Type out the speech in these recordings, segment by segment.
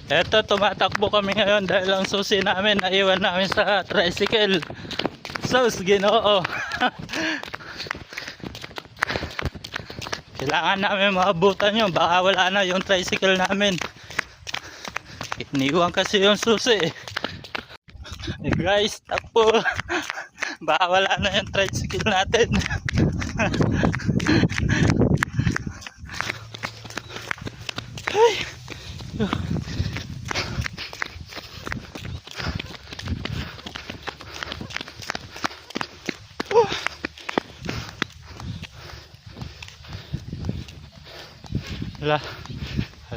Eto, tumatakbo kami ngayon dahil ang susi namin naiwan namin sa tricycle. Sus, Ginoo. Kailangan namin maabutan yun, baka wala na yung tricycle namin. Iniwan kasi yung susi. Guys, takbo. Baka wala na yung tricycle natin. Ay.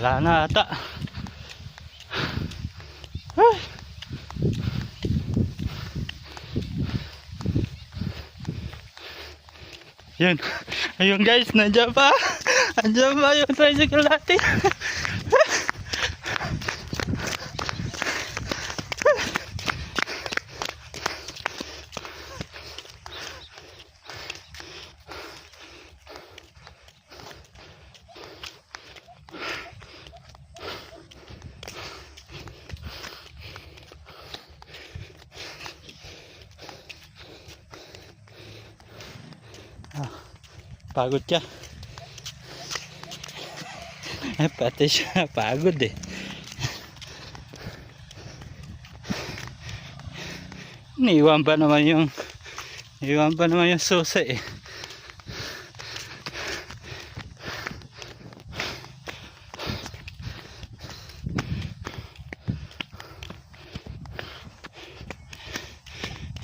Wala na ata. Ay. Yun. Ayun guys, nandiyan pa. Nandiyan pa yung tricycle natin. Pagod ka. Pati siya pagod eh. Iwan pa naman yung susi eh.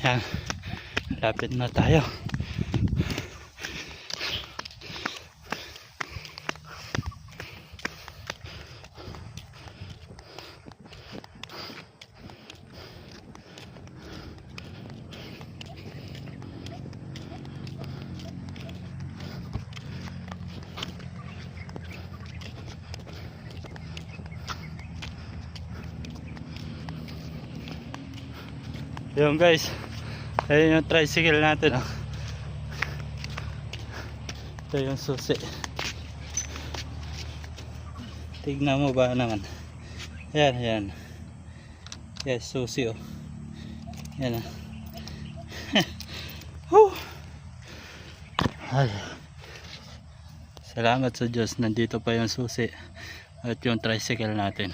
Yan, lapit na tayo. Yun guys, ayun yung tricycle natin oh. Ito yung susi. Tignan mo ba naman. Yan. Yes, susi oh. Yan oh. Ay. Salamat sa Diyos, nandito pa yung susi at yung tricycle natin.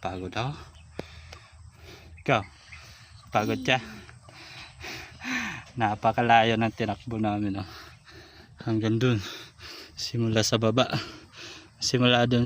Pagod ako. Ikaw, pagod ka? Napakalayo ng tinakbo namin oh. Hanggang dun, simula sa baba, simula dun